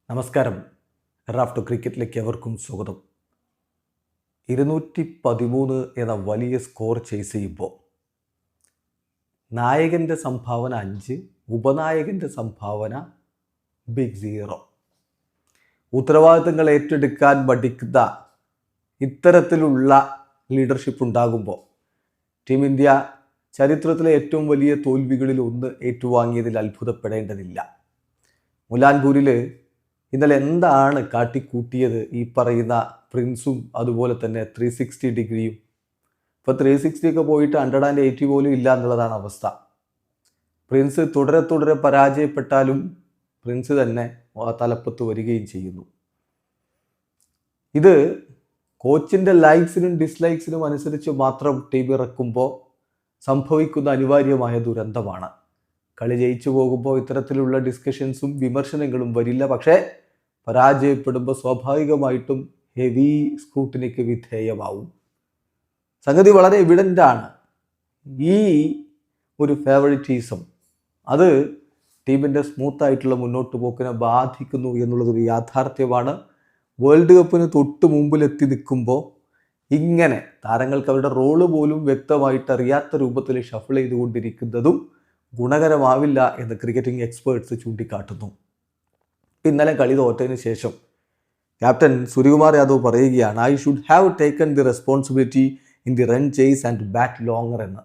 നമസ്കാരം. റാഫ്റ്റോ ക്രിക്കറ്റിലേക്ക് എവർക്കും സ്വാഗതം. 213 എന്ന വലിയ സ്കോർ ചേസ് ചെയ്യുമ്പോൾ നായകൻ്റെ സംഭാവന 5, ഉപനായകൻ്റെ സംഭാവന ബിഗ് 0. ഉത്തരവാദിത്തങ്ങൾ ഏറ്റെടുക്കാൻ മടിക്കുന്ന ഇത്തരത്തിലുള്ള ലീഡർഷിപ്പ് ഉണ്ടാകുമ്പോൾ ടീം ഇന്ത്യ ചരിത്രത്തിലെ ഏറ്റവും വലിയ തോൽവികളിൽ ഒന്ന് ഏറ്റുവാങ്ങിയതിൽ അത്ഭുതപ്പെടേണ്ടതില്ല. മുലാൻപൂരിൽ ഇന്നലെ എന്താണ് കാട്ടിക്കൂട്ടിയത് ഈ പറയുന്ന പ്രിൻസും അതുപോലെ തന്നെ 360 ഡിഗ്രിയും. ഇപ്പോൾ 360 ഒക്കെ പോയിട്ട് 180 പോലും ഇല്ല എന്നുള്ളതാണ് അവസ്ഥ. പ്രിൻസ് തുടരെ പരാജയപ്പെട്ടാലും പ്രിൻസ് തന്നെ തലപ്പത്ത് വരികയും ചെയ്യുന്നു. ഇത് കോച്ചിൻ്റെ ലൈക്സിനും ഡിസ്ലൈക്സിനും അനുസരിച്ച് മാത്രം ടീം ഇറക്കുമ്പോൾ സംഭവിക്കുന്ന അനിവാര്യമായ ദുരന്തമാണ്. കളി ജയിച്ചു പോകുമ്പോൾ ഇത്തരത്തിലുള്ള ഡിസ്കഷൻസും വിമർശനങ്ങളും വരില്ല. പക്ഷേ പരാജയപ്പെടുമ്പോൾ സ്വാഭാവികമായിട്ടും ഹെവി സ്ക്രൂട്ടിനിക്ക് വിധേയമാവും. സംഗതി വളരെ എവിഡൻ്റാണ്. ഈ ഒരു ഫേവറിറ്റിസം അത് ടീമിൻ്റെ സ്മൂത്തായിട്ടുള്ള മുന്നോട്ട് പോക്കിനെ ബാധിക്കുന്നു എന്നുള്ളതൊരു യാഥാർത്ഥ്യമാണ്. വേൾഡ് കപ്പിന് തൊട്ട് മുമ്പിലെത്തി നിൽക്കുമ്പോൾ ഇങ്ങനെ താരങ്ങൾക്ക് അവരുടെ റോള് പോലും വ്യക്തമായിട്ട് അറിയാത്ത രൂപത്തിൽ ഷഫിൾ ചെയ്തുകൊണ്ടിരിക്കുന്നതും ഗുണകരമാവില്ല എന്ന് ക്രിക്കറ്റിംഗ് എക്സ്പേർട്സ് ചൂണ്ടിക്കാട്ടുന്നു. ഇന്നലെ കളി തോറ്റതിന് ശേഷം ക്യാപ്റ്റൻ സൂര്യകുമാർ യാദവ് പറയുകയാണ്, I should have taken the responsibility in the run chase and bat longer എന്ന്.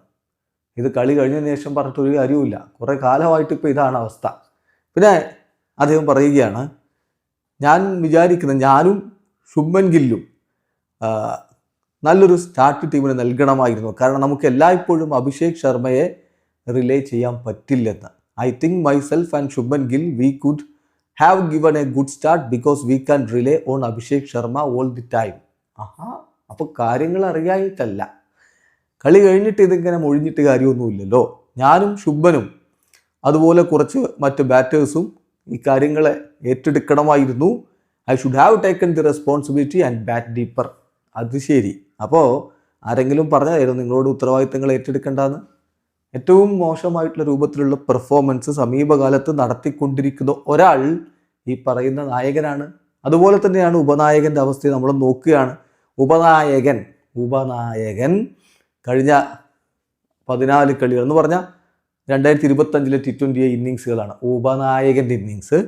ഇത് കളി കഴിഞ്ഞതിന് ശേഷം പറഞ്ഞിട്ടൊരു കാര്യവുമില്ല. കുറേ കാലമായിട്ട് ഇപ്പോൾ ഇതാണ് അവസ്ഥ. പിന്നെ അദ്ദേഹം പറയുകയാണ്, ഞാൻ വിചാരിക്കുന്നത് ഞാനും ശുഭ്മൻ ഗില്ലും നല്ലൊരു സ്റ്റാർട്ട് ടീമിന് നൽകണമായിരുന്നു. കാരണം നമുക്ക് എല്ലായ്പ്പോഴും അഭിഷേക് ശർമ്മയെ റിലേ ചെയ്യാൻ പറ്റില്ലെന്ന്. I think myself and Shubman Gill we could have given A good start because we can relay on Abhishek Sharma all the time. അപ്പോൾ കാര്യങ്ങൾ അറിയായിട്ടല്ല, കളി കഴിഞ്ഞിട്ട് ഇതിങ്ങനെ മൊഴിഞ്ഞിട്ട് കാര്യമൊന്നുമില്ലല്ലോ. ഞാനും ശുഭ്മനും അതുപോലെ കുറച്ച് മറ്റ് ബാറ്റേഴ്സും ഈ കാര്യങ്ങളെ ഏറ്റെടുക്കണമായിരുന്നു. I should have taken the responsibility and bat deeper. അത് ശരി. അപ്പോൾ ആരെങ്കിലും പറഞ്ഞതായിരുന്നു നിങ്ങളോട് ഉത്തരവാദിത്തങ്ങൾ ഏറ്റെടുക്കേണ്ടതെന്ന്? ഏറ്റവും മോശമായിട്ടുള്ള രൂപത്തിലുള്ള പെർഫോമൻസ് സമീപകാലത്ത് നടത്തിക്കൊണ്ടിരിക്കുന്ന ഒരാൾ ഈ പറയുന്ന നായകനാണ്. അതുപോലെ തന്നെയാണ് ഉപനായകൻ്റെ അവസ്ഥ നമ്മൾ നോക്കുകയാണ്. ഉപനായകൻ കഴിഞ്ഞ 14 കളികൾ എന്ന് പറഞ്ഞാൽ 2025 T20 ഇന്നിങ്സുകളാണ് ഉപനായകൻ്റെ ഇന്നിങ്സ്.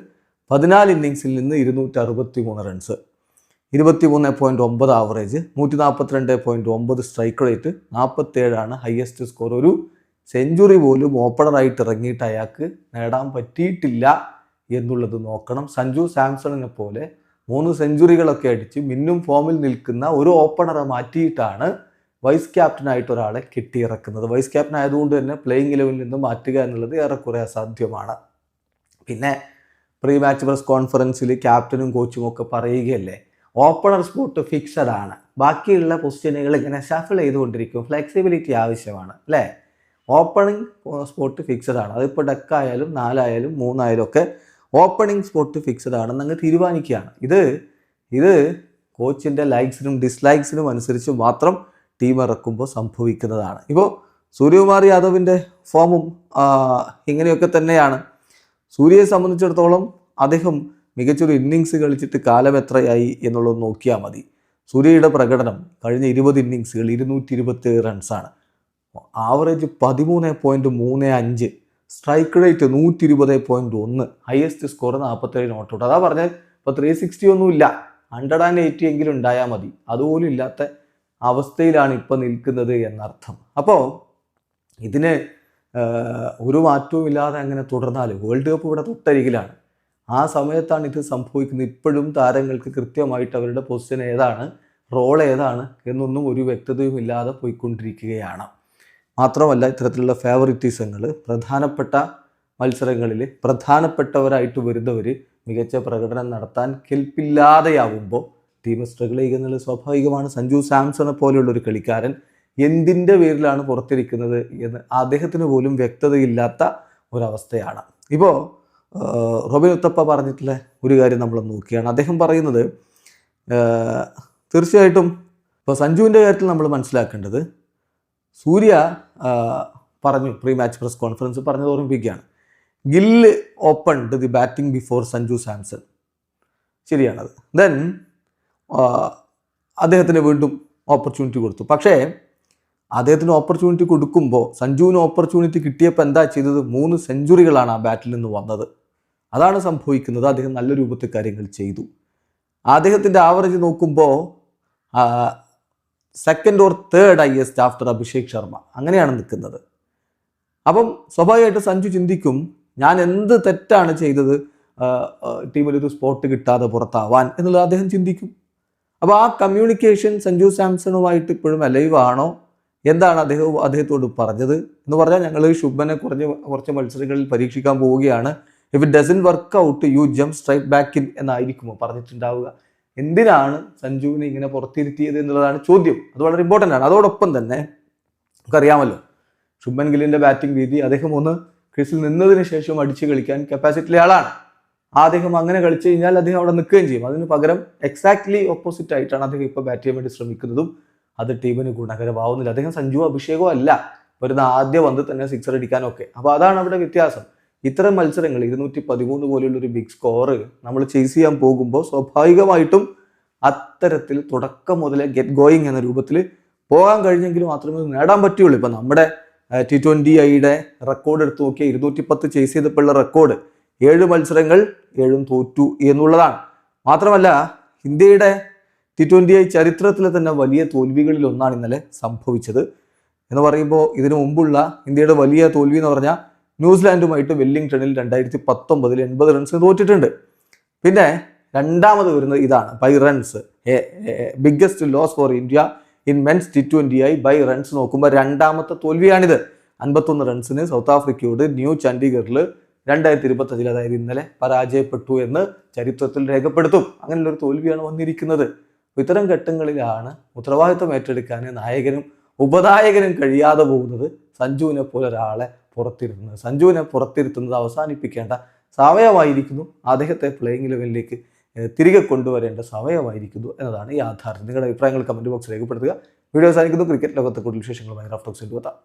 14 ഇന്നിങ്സിൽ നിന്ന് 263 runs, 23.9 average, 142.9 strike rate, 47 highest score. ഒരു സെഞ്ചുറി പോലും ഓപ്പണറായിട്ട് ഇറങ്ങിയിട്ട് അയാൾക്ക് നേടാൻ പറ്റിയിട്ടില്ല എന്നുള്ളത് നോക്കണം. സഞ്ജു സാംസണിനെ പോലെ 3 സെഞ്ചുറികളൊക്കെ അടിച്ച് മിന്നും ഫോമിൽ നിൽക്കുന്ന ഒരു ഓപ്പണറെ മാറ്റിയിട്ടാണ് വൈസ് ക്യാപ്റ്റനായിട്ട് ഒരാളെ കെട്ടിയിറക്കുന്നത്. വൈസ് ക്യാപ്റ്റൻ ആയതുകൊണ്ട് തന്നെ പ്ലേയിങ് 11 നിന്ന് മാറ്റുക എന്നുള്ളത് ഏറെക്കുറെ അസാധ്യമാണ്. പിന്നെ പ്രീ മാച്ച് പ്രസ് കോൺഫറൻസിൽ ക്യാപ്റ്റനും കോച്ചും ഒക്കെ പറയുകയല്ലേ, ഓപ്പണർ സ്പോട്ട് ഫിക്സഡ് ആണ്, ബാക്കിയുള്ള പൊസിഷനുകൾ ഇങ്ങനെ ഷഫിൾ ചെയ്തുകൊണ്ടിരിക്കും, ഫ്ലെക്സിബിലിറ്റി ആവശ്യമാണ് അല്ലേ. ഓപ്പണിംഗ് സ്പോട്ട് ഫിക്സഡ് ആണ്. അതിപ്പോൾ ഡെക്കായാലും 4 ആയാലും 3 ആയാലും ഒക്കെ ഓപ്പണിംഗ് സ്പോട്ട് ഫിക്സഡ് ആണെന്ന് അങ്ങ് തീരുമാനിക്കുകയാണ്. ഇത് കോച്ചിൻ്റെ ലൈക്സിനും ഡിസ്ലൈക്സിനും അനുസരിച്ച് മാത്രം ടീം ഇറക്കുമ്പോൾ സംഭവിക്കുന്നതാണ്. ഇപ്പോൾ സൂര്യകുമാർ യാദവിൻ്റെ ഫോമും ഇങ്ങനെയൊക്കെ തന്നെയാണ്. സൂര്യയെ സംബന്ധിച്ചിടത്തോളം അദ്ദേഹം മികച്ചൊരു ഇന്നിങ്സ് കളിച്ചിട്ട് കാലം എത്രയായി എന്നുള്ളത് നോക്കിയാൽ മതി. സൂര്യയുടെ പ്രകടനം കഴിഞ്ഞ 20 ഇന്നിങ്സുകൾ 227 റൺസാണ്, average 13.35, strike rate 120.1, highest score 47 not out. അതാ പറഞ്ഞാൽ ഇപ്പോൾ 360 ഒന്നുമില്ല, 180 എങ്കിലും ഉണ്ടായാൽ മതി. അതുപോലും ഇല്ലാത്ത അവസ്ഥയിലാണ് ഇപ്പോൾ നിൽക്കുന്നത് എന്നർത്ഥം. അപ്പോൾ ഇതിന് ഒരു മാറ്റവും ഇല്ലാതെ അങ്ങനെ തുടർന്നാൽ വേൾഡ് കപ്പ് ഇവിടെ തൊട്ടരികിലാണ്. ആ സമയത്താണ് ഇത് സംഭവിക്കുന്നത്. ഇപ്പോഴും താരങ്ങൾക്ക് കൃത്യമായിട്ട് അവരുടെ പൊസിഷൻ ഏതാണ്, റോൾ ഏതാണ് എന്നൊന്നും ഒരു വ്യക്തതയും ഇല്ലാതെ പോയിക്കൊണ്ടിരിക്കുകയാണ്. മാത്രമല്ല ഇത്തരത്തിലുള്ള ഫേവറിറ്റിസങ്ങൾ പ്രധാനപ്പെട്ട മത്സരങ്ങളിൽ പ്രധാനപ്പെട്ടവരായിട്ട് വരുന്നവർ മികച്ച പ്രകടനം നടത്താൻ കെൽപ്പില്ലാതെയാവുമ്പോൾ ടീം സ്ട്രഗിൾ ചെയ്യുന്നത് സ്വാഭാവികമാണ്. സഞ്ജു സാംസണെ പോലെയുള്ളൊരു കളിക്കാരൻ എന്തിൻ്റെ പേരിലാണ് പുറത്തിരിക്കുന്നത് എന്ന് അദ്ദേഹത്തിന് പോലും വ്യക്തതയില്ലാത്ത ഒരവസ്ഥയാണ്. ഇപ്പോൾ റോബിൻ ഉത്തപ്പ പറഞ്ഞിട്ടുള്ള ഒരു കാര്യം നമ്മൾ നോക്കുകയാണ്. അദ്ദേഹം പറയുന്നത് തീർച്ചയായിട്ടും ഇപ്പോൾ സഞ്ജുവിൻ്റെ കാര്യത്തിൽ നമ്മൾ മനസ്സിലാക്കേണ്ടത്, സൂര്യ പറഞ്ഞു പ്രീ മാച്ച് പ്രസ് കോൺഫറൻസ് പറഞ്ഞത് ഓർമ്മിപ്പിക്കുകയാണ്, Gill opened the batting before Sanju Samson. ശരിയാണത്. ദെൻ അദ്ദേഹത്തിന് വീണ്ടും ഓപ്പർച്യൂണിറ്റി കൊടുത്തു. പക്ഷേ അദ്ദേഹത്തിന് ഓപ്പർച്യൂണിറ്റി കൊടുക്കുമ്പോൾ സഞ്ജുവിന് ഓപ്പർച്യൂണിറ്റി കിട്ടിയപ്പോൾ എന്താ ചെയ്തത്? 3 സെഞ്ചുറികളാണ് ആ ബാറ്റിൽ നിന്ന് വന്നത്. അതാണ് സംഭവിക്കുന്നത്. അദ്ദേഹം നല്ല രൂപത്തിൽ കാര്യങ്ങൾ ചെയ്തു. അദ്ദേഹത്തിൻ്റെ ആവറേജ് നോക്കുമ്പോൾ second or third highest after Abhishek Sharma, അങ്ങനെയാണ് നിൽക്കുന്നത്. അപ്പം സ്വാഭാവികമായിട്ട് സഞ്ജു ചിന്തിക്കും, ഞാൻ എന്ത് തെറ്റാണ് ചെയ്തത് ടീമിലൊരു സ്പോട്ട് കിട്ടാതെ പുറത്താവാൻ എന്നുള്ളത് അദ്ദേഹം ചിന്തിക്കും. അപ്പോൾ ആ കമ്മ്യൂണിക്കേഷൻ സഞ്ജു സാംസണുമായിട്ട് ഇപ്പോഴും അലൈവ് ആണോ? എന്താണ് അദ്ദേഹത്തോട് പറഞ്ഞത് എന്ന് പറഞ്ഞാൽ, ഞങ്ങൾ ശുഭനെ കുറച്ച് മത്സരങ്ങളിൽ പരീക്ഷിക്കാൻ പോവുകയാണ്, if it doesn't work out you jump straight back in എന്നായിരിക്കുമോ പറഞ്ഞിട്ടുണ്ടാവുക? എന്തിനാണ് സഞ്ജുവിനെ ഇങ്ങനെ പുറത്തിരുത്തിയത് എന്നുള്ളതാണ് ചോദ്യം. അത് വളരെ ഇമ്പോർട്ടൻ്റ് ആണ്. അതോടൊപ്പം തന്നെ നമുക്കറിയാമല്ലോ ശുഭൻ ഗില്ലിൻ്റെ ബാറ്റിംഗ് രീതി, അദ്ദേഹം ഒന്ന് ക്രീസിൽ നിന്നതിന് ശേഷം അടിച്ച് കളിക്കാൻ കപ്പാസിറ്റിയുള്ള ആളാണ്. അദ്ദേഹം അങ്ങനെ കളിച്ചു കഴിഞ്ഞാൽ അദ്ദേഹം അവിടെ നിൽക്കുകയും ചെയ്യും. അതിന് പകരം എക്സാക്ട്ലി ഓപ്പോസിറ്റ് ആയിട്ടാണ് അദ്ദേഹം ഇപ്പോൾ ബാറ്റ് ചെയ്യാൻ വേണ്ടി ശ്രമിക്കുന്നതും അത് ടീമിന് ഗുണകരമാവുന്നില്ല. അദ്ദേഹം സഞ്ജു അഭിഷേകോ അല്ല, വരുന്ന ആദ്യ പന്ത് തന്നെ സിക്സർ അടിക്കാനൊക്കെ. അപ്പോൾ അതാണ് അവിടെ വ്യത്യാസം. ഇത്തരം മത്സരങ്ങൾ 213 പോലെയുള്ള ഒരു ബിഗ് സ്കോർ നമ്മൾ ചേസ് ചെയ്യാൻ പോകുമ്പോൾ സ്വാഭാവികമായിട്ടും അത്തരത്തിൽ തുടക്കം മുതലേ ഗെറ്റ് ഗോയിങ് എന്ന രൂപത്തിൽ പോകാൻ കഴിഞ്ഞെങ്കിൽ മാത്രമേ നേടാൻ പറ്റുള്ളൂ. ഇപ്പം നമ്മുടെ T20I റെക്കോർഡ് എടുത്ത് നോക്കിയാൽ 210 ചേസ് ചെയ്തപ്പോഴുള്ള റെക്കോർഡ് 7 മത്സരങ്ങൾ 7 തോറ്റു എന്നുള്ളതാണ്. മാത്രമല്ല ഇന്ത്യയുടെ T20I ചരിത്രത്തിലെ തന്നെ വലിയ തോൽവികളിൽ ഒന്നാണ് ഇന്നലെ സംഭവിച്ചത് എന്ന് പറയുമ്പോൾ, ഇതിനു മുമ്പുള്ള ഇന്ത്യയുടെ വലിയ തോൽവി എന്ന് പറഞ്ഞാൽ ന്യൂസിലാൻഡുമായിട്ട് വെല്ലിംഗ്ടണിൽ 2019 80 റൺസിന് തോറ്റിട്ടുണ്ട്. പിന്നെ രണ്ടാമത് വരുന്നത് ഇതാണ്, by runs biggest loss for India in men's T20I by runs നോക്കുമ്പോൾ രണ്ടാമത്തെ തോൽവിയാണിത്. 51 റൺസിന് സൗത്ത് ആഫ്രിക്കയോട് ന്യൂ ചണ്ഡീഗറിൽ 2025, അതായത് ഇന്നലെ പരാജയപ്പെട്ടു എന്ന് ചരിത്രത്തിൽ രേഖപ്പെടുത്തും. അങ്ങനെയുള്ളൊരു തോൽവിയാണ് വന്നിരിക്കുന്നത്. ഇത്തരം ഘട്ടങ്ങളിലാണ് ഉത്തരവാദിത്വം ഏറ്റെടുക്കാൻ നായകനും ഉപനായകനും കഴിയാതെ പോകുന്നത്. സഞ്ജുവിനെ പോലെ ഒരാളെ പുറത്തിരുത്തുന്നത് അവസാനിപ്പിക്കേണ്ട സമയമായിരിക്കുന്നു. അദ്ദേഹത്തെ പ്ലേയിങ് ലെവലിലേക്ക് തിരികെ കൊണ്ടുവരേണ്ട സമയമായിരിക്കുന്നു എന്നതാണ് യാഥാർത്ഥ്യം. നിങ്ങളുടെ അഭിപ്രായങ്ങൾ കമൻറ്റ് ബോക്സിൽ രേഖപ്പെടുത്തുക. വീഡിയോ അവസാനിക്കുന്നു. ക്രിക്കറ്റ് ലോകത്തെ കൂടുതൽ വിശേഷങ്ങളുമായി റാഫ് ടോക്സ് എത്താം.